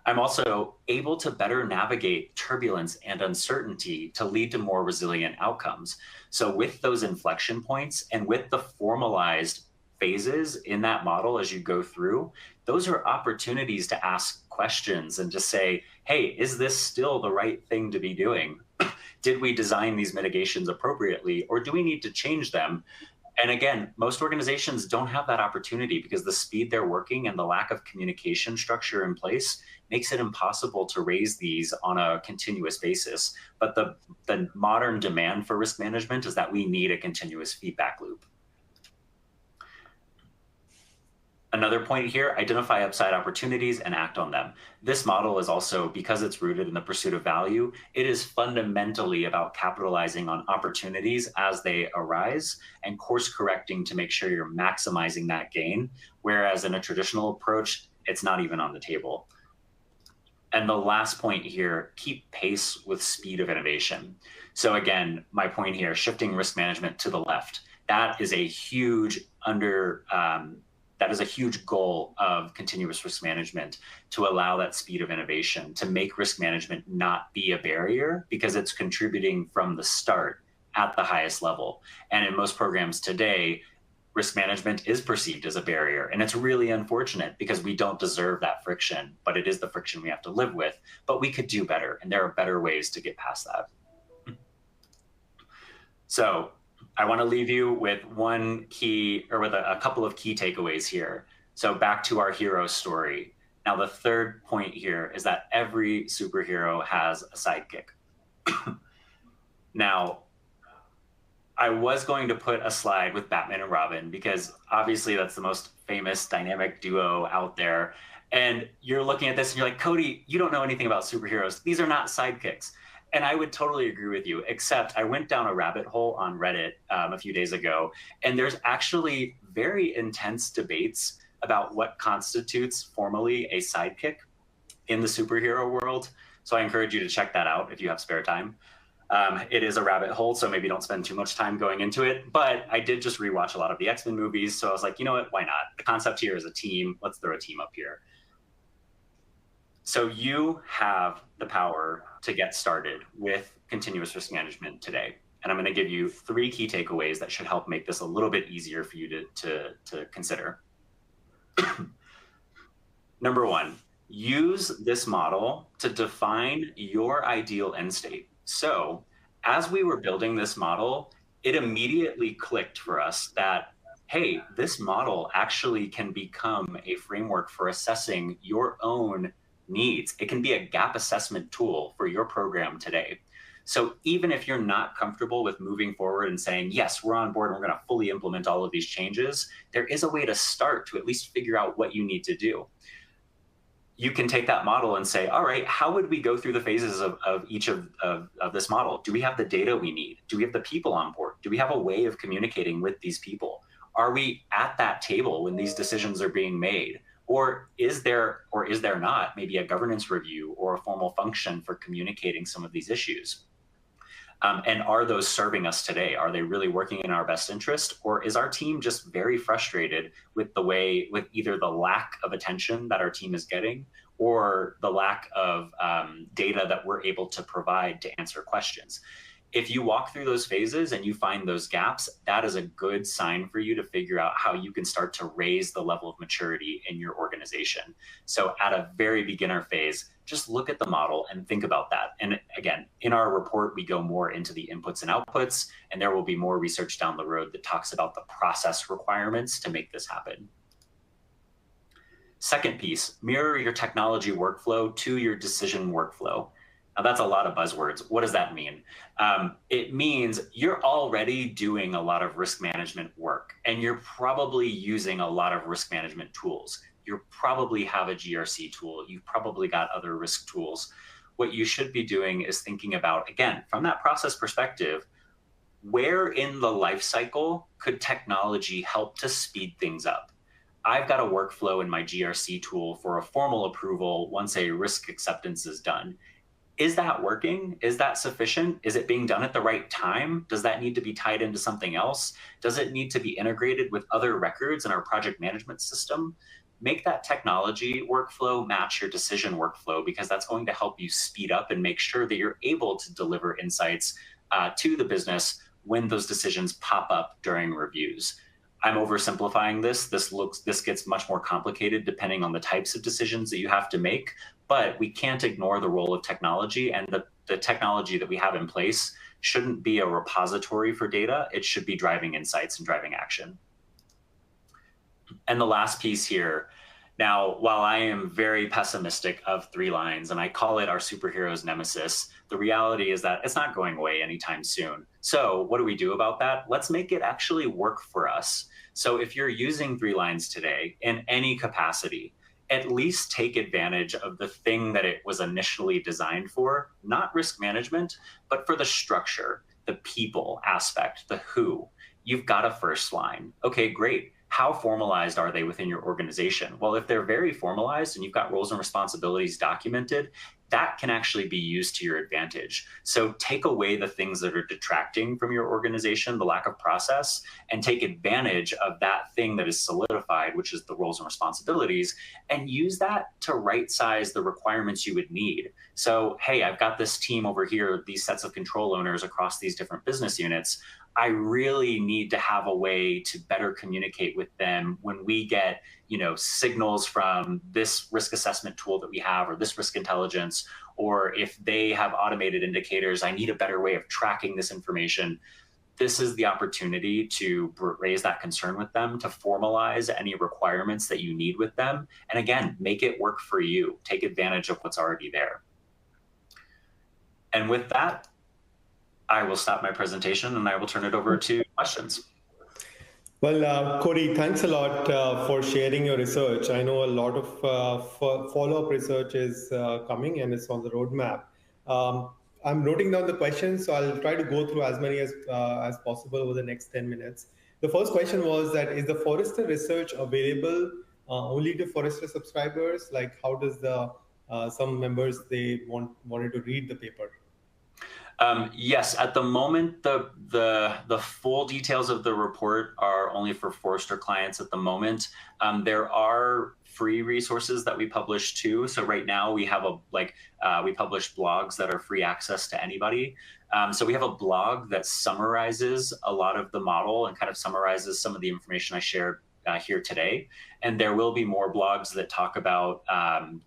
I'm also able to better navigate turbulence and uncertainty to lead to more resilient outcomes. So with those inflection points and with the formalized phases in that model as you go through, those are opportunities to ask questions and to say, hey, is this still the right thing to be doing? Did we design these mitigations appropriately, or do we need to change them? And again, most organizations don't have that opportunity because the speed they're working and the lack of communication structure in place makes it impossible to raise these on a continuous basis. But the modern demand for risk management is that we need a continuous feedback loop. Another point here, identify upside opportunities and act on them. This model is also, because it's rooted in the pursuit of value, it is fundamentally about capitalizing on opportunities as they arise and course correcting to make sure you're maximizing that gain. Whereas in a traditional approach, it's not even on the table. And the last point here, keep pace with speed of innovation. So again, my point here, shifting risk management to the left. That is a huge That is a huge goal of continuous risk management, to allow that speed of innovation, to make risk management not be a barrier because it's contributing from the start at the highest level. And in most programs today, risk management is perceived as a barrier. And it's really unfortunate because we don't deserve that friction, but it is the friction we have to live with. But we could do better, and there are better ways to get past that. So I want to leave you with a couple of key takeaways here. So back to our hero story. Now, the third point here is that every superhero has a sidekick. Now, I was going to put a slide with Batman and Robin because obviously that's the most famous dynamic duo out there. And you're looking at this and you're like, Cody, you don't know anything about superheroes. These are not sidekicks. And I would totally agree with you, except I went down a rabbit hole on Reddit a few days ago, and there's actually very intense debates about what constitutes formally a sidekick in the superhero world. So I encourage you to check that out if you have spare time. It is a rabbit hole, so maybe don't spend too much time going into it. But I did just rewatch a lot of the X-Men movies, so I was like, you know what, why not? The concept here is a team. Let's throw a team up here. So you have the power to get started with continuous risk management today. And I'm going to give you 3 key takeaways that should help make this a little bit easier for you to consider. Number 1, use this model to define your ideal end state. So as we were building this model, it immediately clicked for us that, hey, this model actually can become a framework for assessing your own needs. It can be a gap assessment tool for your program today. So even if you're not comfortable with moving forward and saying, yes, we're on board and we're going to fully implement all of these changes, there is a way to start to at least figure out what you need to do. You can take that model and say, all right, how would we go through the phases of each of this model? Do we have the data we need? Do we have the people on board? Do we have a way of communicating with these people? Are we at that table when these decisions are being made? Or is there not maybe a governance review or a formal function for communicating some of these issues? And are those serving us today? Are they really working in our best interest? Or is our team just very frustrated with either the lack of attention that our team is getting or the lack of data that we're able to provide to answer questions? If you walk through those phases and you find those gaps, that is a good sign for you to figure out how you can start to raise the level of maturity in your organization. So at a very beginner phase, just look at the model and think about that. And again, in our report, we go more into the inputs and outputs, and there will be more research down the road that talks about the process requirements to make this happen. Second piece, mirror your technology workflow to your decision workflow. Now, that's a lot of buzzwords. What does that mean? It means you're already doing a lot of risk management work, and you're probably using a lot of risk management tools. You probably have a GRC tool. You've probably got other risk tools. What you should be doing is thinking about, again, from that process perspective, where in the life cycle could technology help to speed things up? I've got a workflow in my GRC tool for a formal approval once a risk acceptance is done. Is that working? Is that sufficient? Is it being done at the right time? Does that need to be tied into something else? Does it need to be integrated with other records in our project management system? Make that technology workflow match your decision workflow, because that's going to help you speed up and make sure that you're able to deliver insights to the business when those decisions pop up during reviews. I'm oversimplifying this. This gets much more complicated depending on the types of decisions that you have to make, but we can't ignore the role of technology, and the technology that we have in place shouldn't be a repository for data. It should be driving insights and driving action. And the last piece here, now, while I am very pessimistic of 3 lines, and I call it our superhero's nemesis, the reality is that it's not going away anytime soon. So what do we do about that? Let's make it actually work for us. So if you're using 3 lines today in any capacity, at least take advantage of the thing that it was initially designed for, not risk management, but for the structure, the people aspect, the who. You've got a first line. Okay, great. How formalized are they within your organization? Well, if they're very formalized and you've got roles and responsibilities documented, that can actually be used to your advantage. So take away the things that are detracting from your organization, the lack of process, and take advantage of that thing that is solidified, which is the roles and responsibilities, and use that to right size the requirements you would need. So, hey, I've got this team over here, these sets of control owners across these different business units. I really need to have a way to better communicate with them when we get, signals from this risk assessment tool that we have, or this risk intelligence, or if they have automated indicators, I need a better way of tracking this information. This is the opportunity to raise that concern with them, to formalize any requirements that you need with them. And again, make it work for you. Take advantage of what's already there. And with that, I will stop my presentation and I will turn it over to questions. Well, Cody, thanks a lot for sharing your research. I know a lot of follow-up research is coming and it's on the roadmap. I'm noting down the questions, so I'll try to go through as many as possible over the next 10 minutes. The first question was that, is the Forrester research available only to Forrester subscribers? Like, how does some members, they wanted to read the paper? Yes, at the moment, the full details of the report are only for Forrester clients at the moment. There are free resources that we publish too. So right now we have we publish blogs that are free access to anybody. So we have a blog that summarizes a lot of the model and kind of summarizes some of the information I shared here today. And there will be more blogs that talk about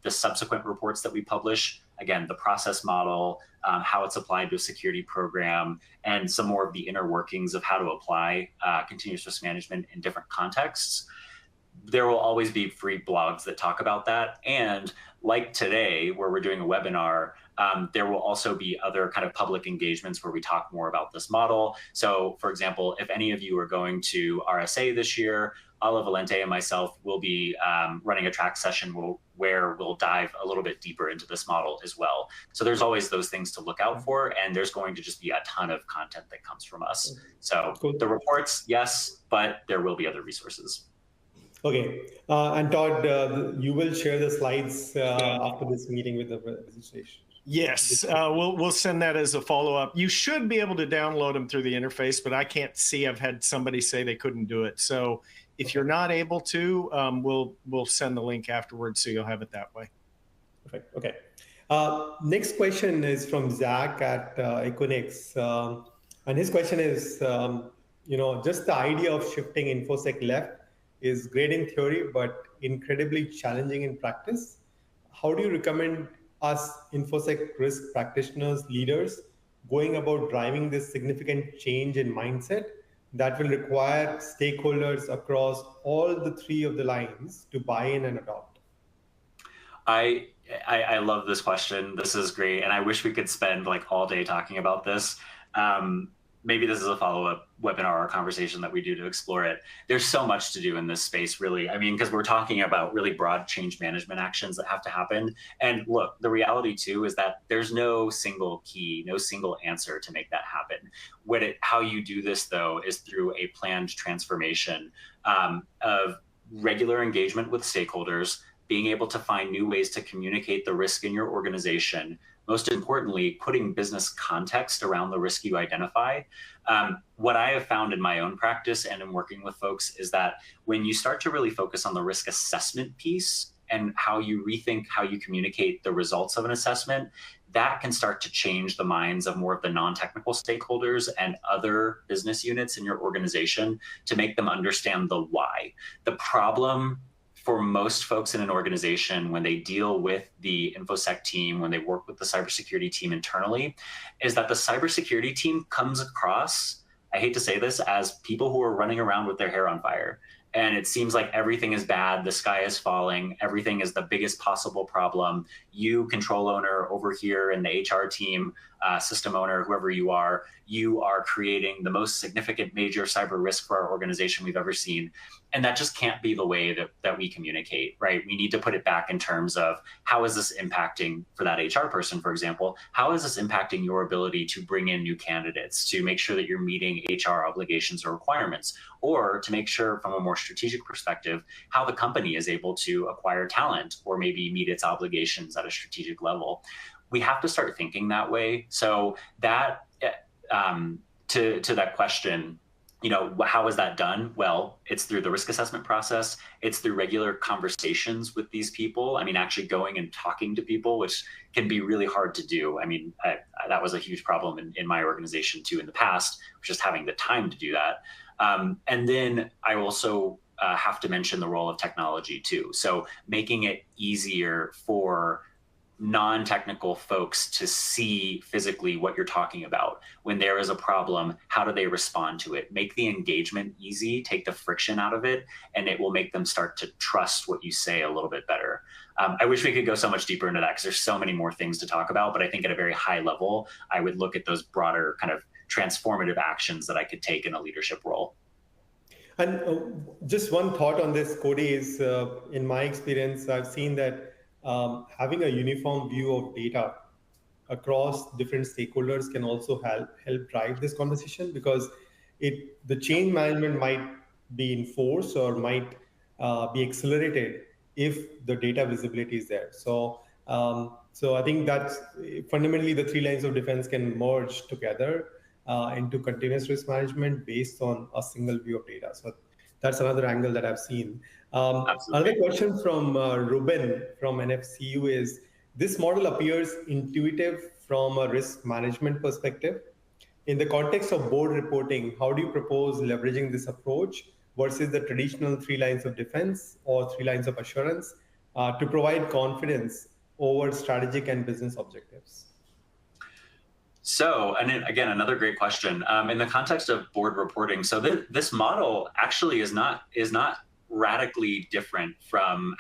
the subsequent reports that we publish. Again, the process model, how it's applied to a security program, and some more of the inner workings of how to apply continuous risk management in different contexts. There will always be free blogs that talk about that. And like today, where we're doing a webinar, there will also be other kind of public engagements where we talk more about this model. So for example, if any of you are going to RSA this year, Ala Valente and myself will be running a track session where we'll dive a little bit deeper into this model as well. So there's always those things to look out for, and there's going to just be a ton of content that comes from us. So the reports, yes, but there will be other resources. Okay, and Todd, you will share the slides after this meeting with the registration. Yes, we'll send that as a follow-up. You should be able to download them through the interface, but I can't see. I've had somebody say they couldn't do it. So if you're not able to, we'll send the link afterwards, so you'll have it that way. Perfect. Okay. Next question is from Zach at Equinix, and his question is, just the idea of shifting InfoSec left is great in theory, but incredibly challenging in practice. How do you recommend us InfoSec risk practitioners, leaders, going about driving this significant change in mindset that will require stakeholders across all the three of the lines to buy in and adopt? I love this question. This is great. And I wish we could spend all day talking about this. Maybe this is a follow-up webinar or conversation that we do to explore it. There's so much to do in this space, really. I mean, because we're talking about really broad change management actions that have to happen. And look, the reality too is that there's no single key, no single answer to make that happen. How you do this, though, is through a planned transformation of regular engagement with stakeholders, being able to find new ways to communicate the risk in your organization, most importantly, putting business context around the risk you identify. What I have found in my own practice and in working with folks is that when you start to really focus on the risk assessment piece and how you rethink how you communicate the results of an assessment, that can start to change the minds of more of the non-technical stakeholders and other business units in your organization to make them understand the why. The problem for most folks in an organization when they deal with the InfoSec team, when they work with the cybersecurity team internally, is that the cybersecurity team comes across, I hate to say this, as people who are running around with their hair on fire. And it seems like everything is bad, the sky is falling, everything is the biggest possible problem. You, control owner over here in the HR team, system owner, whoever you are creating the most significant major cyber risk for our organization we've ever seen. And that just can't be the way that we communicate, right? We need to put it back in terms of how is this impacting, for that HR person, for example, how is this impacting your ability to bring in new candidates, to make sure that you're meeting HR obligations or requirements, or to make sure from a more strategic perspective, how the company is able to acquire talent or maybe meet its obligations at a strategic level. We have to start thinking that way. So that, to that question, how is that done? Well, it's through the risk assessment process. It's through regular conversations with these people. I mean, actually going and talking to people, which can be really hard to do. I mean, that was a huge problem in my organization too in the past, just having the time to do that. And then I also have to mention the role of technology too. So making it easier for non-technical folks to see physically what you're talking about. When there is a problem, how do they respond to it? Make the engagement easy, take the friction out of it, and it will make them start to trust what you say a little bit better. I wish we could go so much deeper into that because there's so many more things to talk about, but I think at a very high level, I would look at those broader kind of transformative actions that I could take in a leadership role. And just one thought on this, Cody, is in my experience, I've seen that having a uniform view of data across different stakeholders can also help drive this conversation, because the change management might be enforced or might be accelerated if the data visibility is there. So I think that's fundamentally the three lines of defense can merge together into continuous risk management based on a single view of data. So that's another angle that I've seen. Another question from Ruben from NFCU is, this model appears intuitive from a risk management perspective. In the context of board reporting, how do you propose leveraging this approach versus the traditional three lines of defense or three lines of assurance to provide confidence over strategic and business objectives? So, and then, again, another great question. In the context of board reporting, so this model actually is not radically different from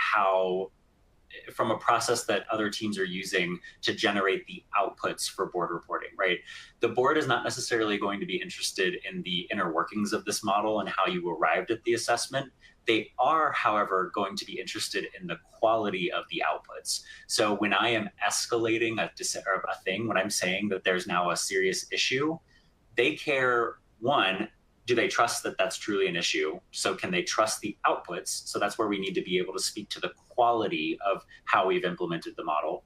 a process that other teams are using to generate the outputs for board reporting, right? The board is not necessarily going to be interested in the inner workings of this model and how you arrived at the assessment. They are, however, going to be interested in the quality of the outputs. So when I am escalating a thing, when I'm saying that there's now a serious issue, they care, one, do they trust that that's truly an issue? So can they trust the outputs? So that's where we need to be able to speak to the quality of how we've implemented the model.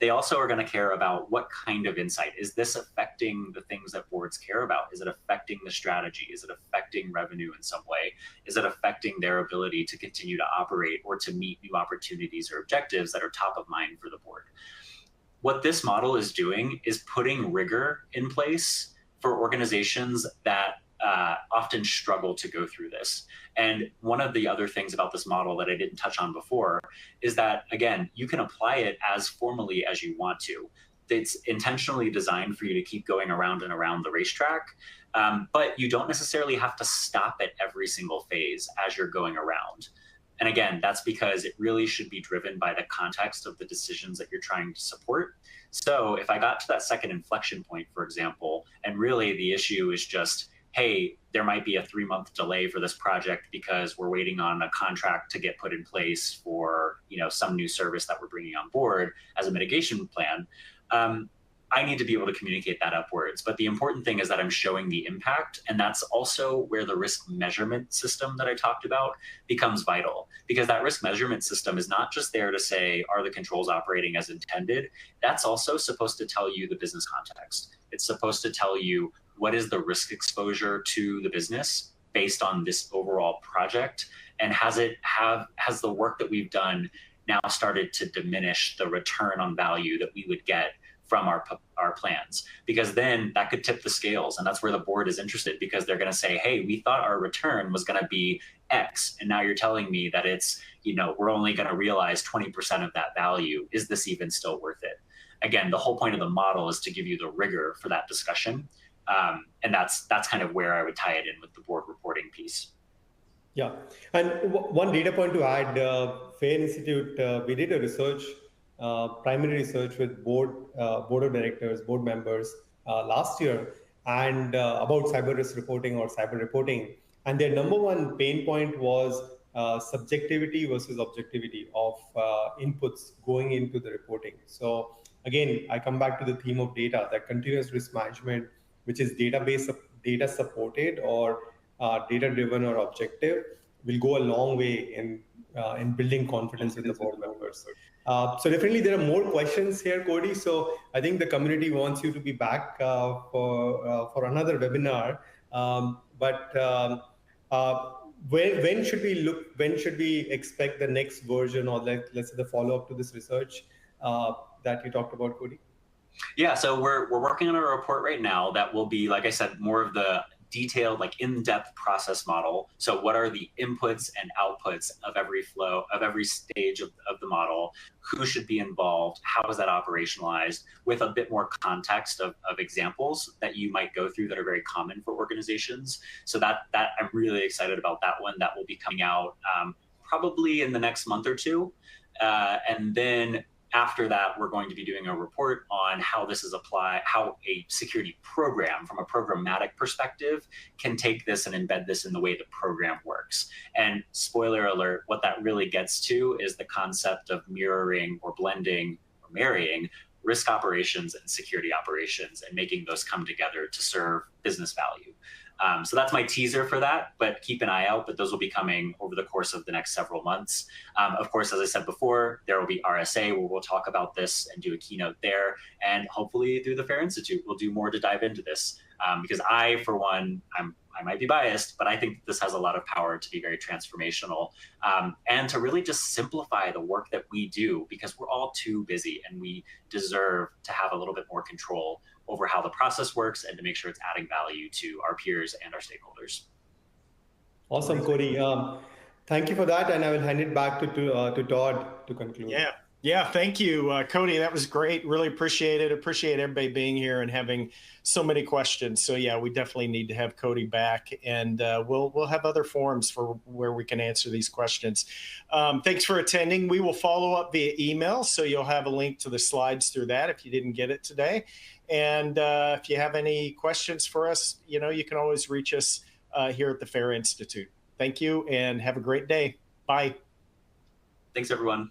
They also are going to care about what kind of insight. Is this affecting the things that boards care about? Is it affecting the strategy? Is it affecting revenue in some way? Is it affecting their ability to continue to operate or to meet new opportunities or objectives that are top of mind for the board? What this model is doing is putting rigor in place for organizations that often struggle to go through this. And one of the other things about this model that I didn't touch on before is that, again, you can apply it as formally as you want to. It's intentionally designed for you to keep going around and around the racetrack, but you don't necessarily have to stop at every single phase as you're going around. And again, that's because it really should be driven by the context of the decisions that you're trying to support. So if I got to that second inflection point, for example, and really the issue is just, hey, there might be a 3-month delay for this project because we're waiting on a contract to get put in place for, some new service that we're bringing on board as a mitigation plan. I need to be able to communicate that upwards. But the important thing is that I'm showing the impact. And that's also where the risk measurement system that I talked about becomes vital, because that risk measurement system is not just there to say, are the controls operating as intended? That's also supposed to tell you the business context. It's supposed to tell you what is the risk exposure to the business based on this overall project? And has the work that we've done now started to diminish the return on value that we would get from our plans? Because then that could tip the scales, and that's where the board is interested, because they're going to say, hey, we thought our return was going to be X, and now you're telling me that it's, we're only going to realize 20% of that value. Is this even still worth it? Again, the whole point of the model is to give you the rigor for that discussion. And that's kind of where I would tie it in with the board reporting piece. Yeah. And one data point to add, FAIR Institute, we did a research, primary research with board of directors, board members last year, and about cyber risk reporting or cyber reporting. And their number one pain point was subjectivity versus objectivity of inputs going into the reporting. So again, I come back to the theme of data, that continuous risk management, which is data supported or data driven or objective, will go a long way in building confidence with the board members. So definitely there are more questions here, Cody. So I think the community wants you to be back for another webinar. When should we look? When should we expect the next version, or let's say the follow up to this research that you talked about, Cody? Yeah, so we're working on a report right now that will be, like I said, more of the detailed, like in-depth process model. So what are the inputs and outputs of every flow, of every stage of the model? Who should be involved? How is that operationalized? With a bit more context of examples that you might go through that are very common for organizations. So that I'm really excited about that one. That will be coming out probably in the next month or two. And then after that, we're going to be doing a report on how this is applied, how a security program from a programmatic perspective can take this and embed this in the way the program works. And spoiler alert, what that really gets to is the concept of mirroring or blending or marrying risk operations and security operations and making those come together to serve business value. So that's my teaser for that, but keep an eye out, but those will be coming over the course of the next several months. Of course, as I said before, there will be RSA where we'll talk about this and do a keynote there. And hopefully through the FAIR Institute, we'll do more to dive into this. Because I, for one, I might be biased, but I think this has a lot of power to be very transformational and to really just simplify the work that we do, because we're all too busy and we deserve to have a little bit more control over how the process works and to make sure it's adding value to our peers and our stakeholders. Awesome, Cody. Thank you for that. And I will hand it back to Todd to conclude. Yeah, thank you, Cody. That was great. Really appreciate it. Appreciate everybody being here and having so many questions. So yeah, we definitely need to have Cody back, and we'll have other forums for where we can answer these questions. Thanks for attending. We will follow up via email, so you'll have a link to the slides through that if you didn't get it today. And if you have any questions for us, you can always reach us here at the FAIR Institute. Thank you, and have a great day. Bye. Thanks, everyone.